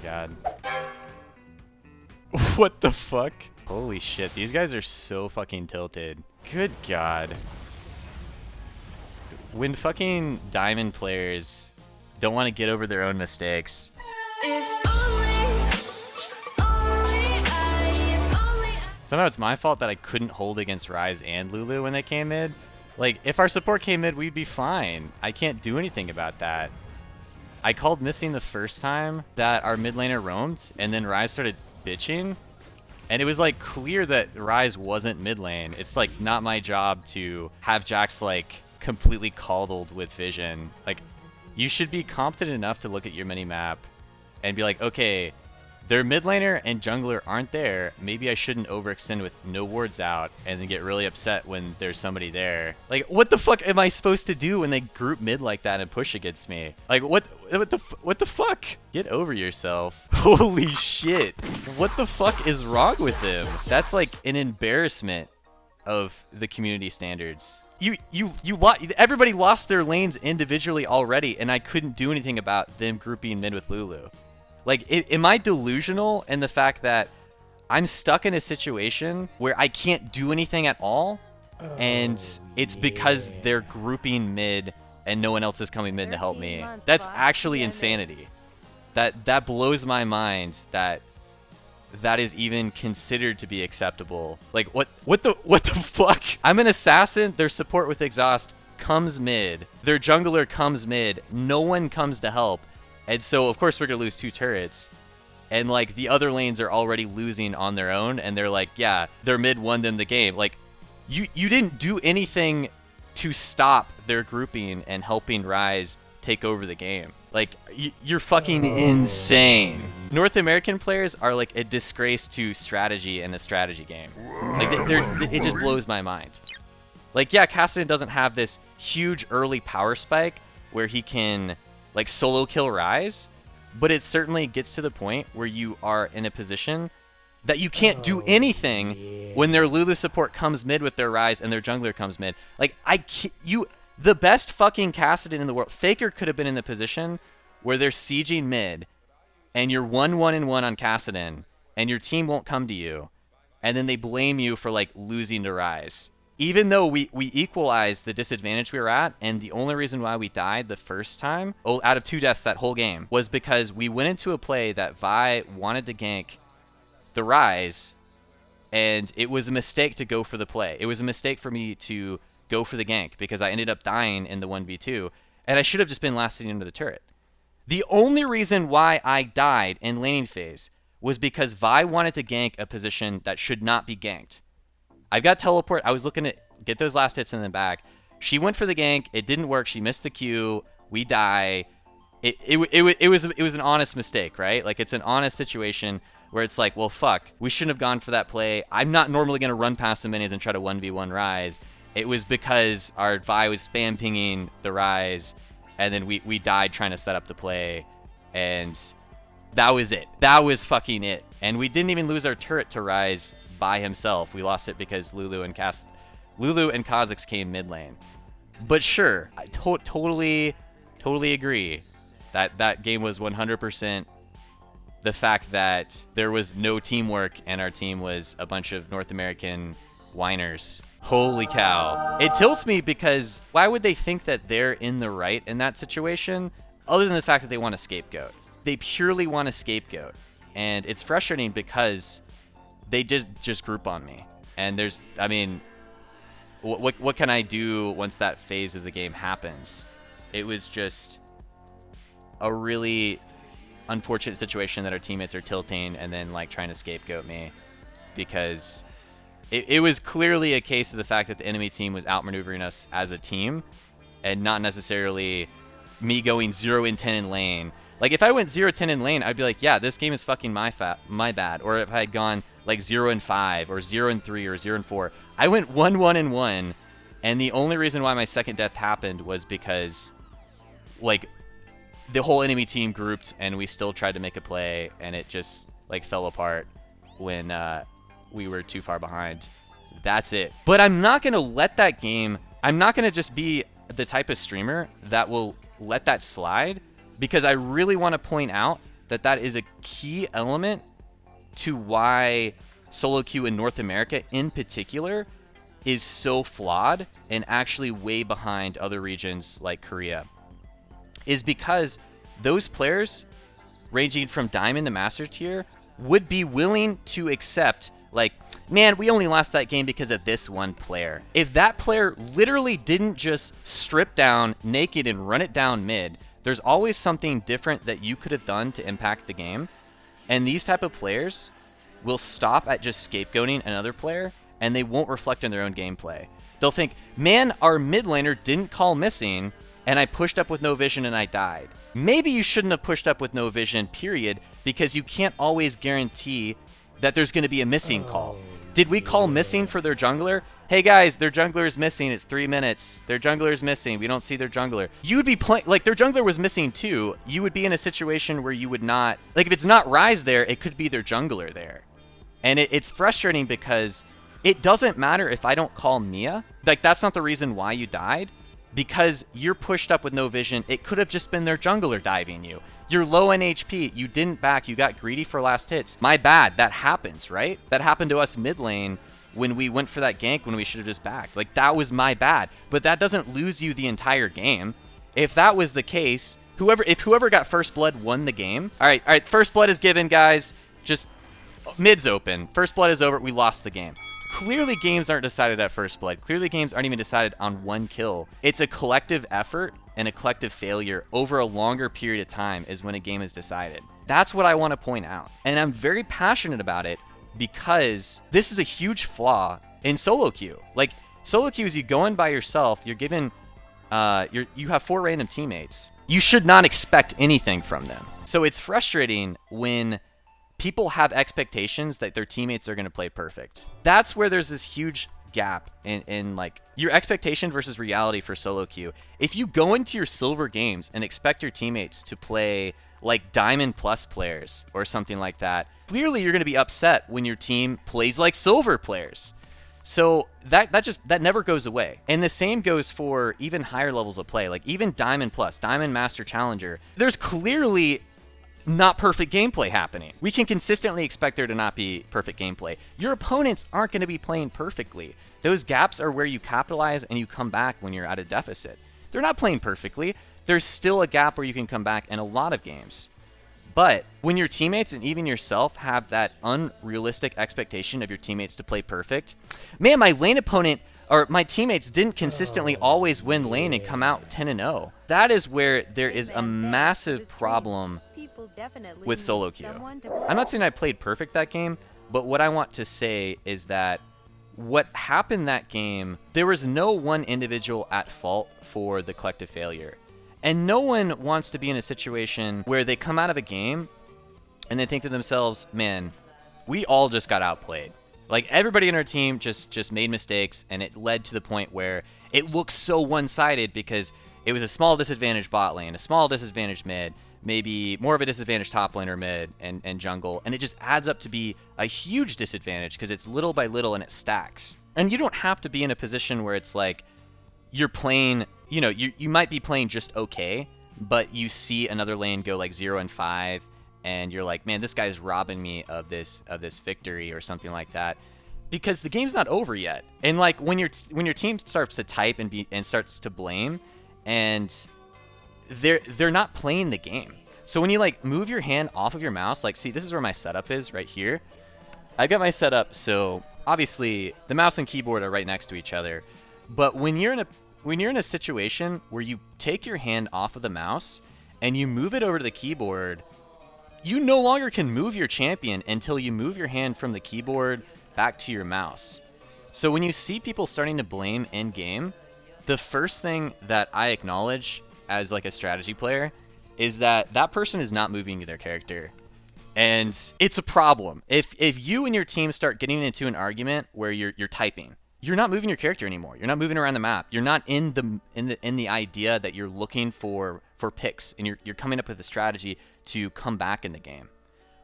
god. What the fuck? Holy shit, these guys are so fucking tilted. Good god. When fucking diamond players don't want to get over their own mistakes. Somehow it's my fault that I couldn't hold against Ryze and Lulu when they came mid. Like, if our support came mid, we'd be fine. I can't do anything about that. I called missing the first time that our mid laner roamed, and then Ryze started bitching. And it was, like, clear that Ryze wasn't mid lane. It's, like, not my job to have Jax, like, completely coddled with vision. Like, you should be competent enough to look at your mini-map and be like, okay, their mid laner and jungler aren't there. Maybe I shouldn't overextend with no wards out and then get really upset when there's somebody there. Like, what the fuck am I supposed to do when they group mid like that and push against me? Like, what the fuck? Get over yourself. Holy shit. What the fuck is wrong with him? That's like an embarrassment of the community standards. Everybody lost their lanes individually already, and I couldn't do anything about them grouping mid with Lulu. Like, am I delusional in the fact that I'm stuck in a situation where I can't do anything at all? And it's because they're grouping mid and no one else is coming mid to help me. That's actually insanity. That blows my mind that that is even considered to be acceptable. Like, what the fuck? I'm an assassin, their support with exhaust comes mid. Their jungler comes mid. No one comes to help. And so, of course, we're going to lose 2 turrets. And, like, the other lanes are already losing on their own. And they're like, yeah, their mid won them the game. Like, you didn't do anything to stop their grouping and helping Ryze take over the game. Like, you're fucking insane. North American players are, like, a disgrace to strategy in a strategy game. Like, it just blows my mind. Like, yeah, Kassadin doesn't have this huge early power spike where he can, like, solo kill Ryze, but it certainly gets to the point where you are in a position that you can't do anything when their Lulu support comes mid with their Ryze and their jungler comes mid. Like, the best fucking Kassadin in the world, Faker could have been in the position where they're sieging mid and you're 1-1-1 on Kassadin and your team won't come to you, and then they blame you for, like, losing to Ryze. Even though we equalized the disadvantage we were at, and the only reason why we died the first time, out of 2 deaths that whole game, was because we went into a play that Vi wanted to gank the Ryze, and it was a mistake to go for the play. It was a mistake for me to go for the gank, because I ended up dying in the 1v2, and I should have just been last sitting under the turret. The only reason why I died in laning phase was because Vi wanted to gank a position that should not be ganked. I've got teleport. I was looking to get those last hits in the back. She went for the gank. It didn't work. She missed the Q. We die. It was an honest mistake, right? Like, it's an honest situation where it's like, well, fuck, we shouldn't have gone for that play. I'm not normally going to run past the minions and try to 1v1 Ryze. It was because our Vi was spam pinging the Ryze, and then we died trying to set up the play, and that was it. That was fucking it. And we didn't even lose our turret to Ryze by himself. We lost it because Lulu and Kha'Zix came mid lane. But sure, I totally agree that that game was 100% the fact that there was no teamwork and our team was a bunch of North American whiners. Holy cow. It tilts me because why would they think that they're in the right in that situation, other than the fact that they want a scapegoat? They purely want a scapegoat. And it's frustrating because they just group on me. And there's, I mean, what can I do once that phase of the game happens? It was just a really unfortunate situation that our teammates are tilting and then, like, trying to scapegoat me, because it was clearly a case of the fact that the enemy team was outmaneuvering us as a team and not necessarily me going 0-10 in lane. Like, if I went 0-10 in lane, I'd be like, yeah, this game is fucking my bad. Or if I had gone, like, 0-5 or 0-3 or 0-4. I went 1-1-1, and the only reason why my second death happened was because, like, the whole enemy team grouped and we still tried to make a play, and it just, like, fell apart when we were too far behind. That's it. But I'm not going to let that game, I'm not going to just be the type of streamer that will let that slide, because I really want to point out that that is a key element to why solo queue in North America in particular is so flawed and actually way behind other regions like Korea, is because those players ranging from Diamond to Master Tier would be willing to accept, like, man, we only lost that game because of this one player. If that player literally didn't just strip down naked and run it down mid, there's always something different that you could have done to impact the game. And these type of players will stop at just scapegoating another player, and they won't reflect on their own gameplay. They'll think, man, our mid laner didn't call missing, and I pushed up with no vision and I died. Maybe you shouldn't have pushed up with no vision, period, because you can't always guarantee that there's going to be a missing call. Did we call missing for their jungler? Hey guys, their jungler is missing. It's 3 minutes. Their jungler is missing. We don't see their jungler. You would be playing, like, their jungler was missing too. You would be in a situation where you would not, like, if it's not Ryze there, it could be their jungler there. And it's frustrating because it doesn't matter if I don't call Mia. Like, that's not the reason why you died. Because you're pushed up with no vision, it could have just been their jungler diving you. You're low in HP, you didn't back, you got greedy for last hits. My bad, that happens, right? That happened to us mid lane when we went for that gank when we should have just backed. Like, that was my bad. But that doesn't lose you the entire game. If that was the case, if whoever got first blood won the game. All right, first blood is given, guys. Just mid's open. First blood is over, we lost the game. Clearly games aren't decided at first blood. Clearly games aren't even decided on one kill. It's a collective effort and a collective failure over a longer period of time is when a game is decided. That's what I want to point out. And I'm very passionate about it because this is a huge flaw in solo queue. Like, solo queues, you go in by yourself, you're given, you have 4 random teammates. You should not expect anything from them. So it's frustrating when people have expectations that their teammates are going to play perfect. That's where there's this huge gap in like your expectation versus reality for solo queue. If you go into your silver games and expect your teammates to play like Diamond Plus players or something like that, clearly you're going to be upset when your team plays like silver players. So that never goes away. And the same goes for even higher levels of play, like even Diamond Plus, Diamond Master Challenger. There's clearly not perfect gameplay happening. We can consistently expect there to not be perfect gameplay. Your opponents aren't going to be playing perfectly. Those gaps are where you capitalize and you come back when you're at a deficit. They're not playing perfectly. There's still a gap where you can come back in a lot of games. But when your teammates and even yourself have that unrealistic expectation of your teammates to play perfect, man, my lane opponent or my teammates didn't consistently always win lane and come out 10-0. That is where there is a massive problem with solo queue. I'm not saying I played perfect that game, but what I want to say is that what happened that game, there was no one individual at fault for the collective failure. And no one wants to be in a situation where they come out of a game and they think to themselves, man, we all just got outplayed. Like, everybody in our team just made mistakes, and it led to the point where it looks so one-sided because it was a small disadvantage bot lane, a small disadvantage mid, maybe more of a disadvantage top lane or mid and jungle, and it just adds up to be a huge disadvantage because it's little by little and it stacks. And you don't have to be in a position where it's like you're playing, you know, you might be playing just okay, but you see another lane go like 0-5, and you're like, man, this guy's robbing me of this victory or something like that, because the game's not over yet. And like when your team starts to type and starts to blame, and they're not playing the game. So when you like move your hand off of your mouse, like, see, this is where my setup is right here. I got my setup so obviously the mouse and keyboard are right next to each other, but when you're in a situation where you take your hand off of the mouse and you move it over to the keyboard, you no longer can move your champion until you move your hand from the keyboard back to your mouse. So when you see people starting to blame in game, the first thing that I acknowledge as like a strategy player is that person is not moving their character. And it's a problem. If you and your team start getting into an argument where you're typing, you're not moving your character anymore. You're not moving around the map. You're not in the idea that you're looking for picks, and you're coming up with a strategy to come back in the game.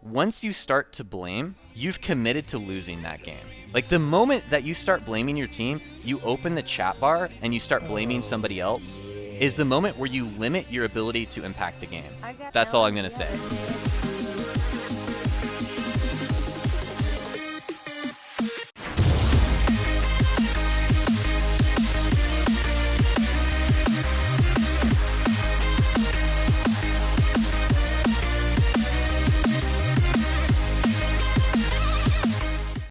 Once you start to blame, you've committed to losing that game. Like, the moment that you start blaming your team, you open the chat bar and you start blaming somebody else, is the moment where you limit your ability to impact the game. That's all I'm gonna say.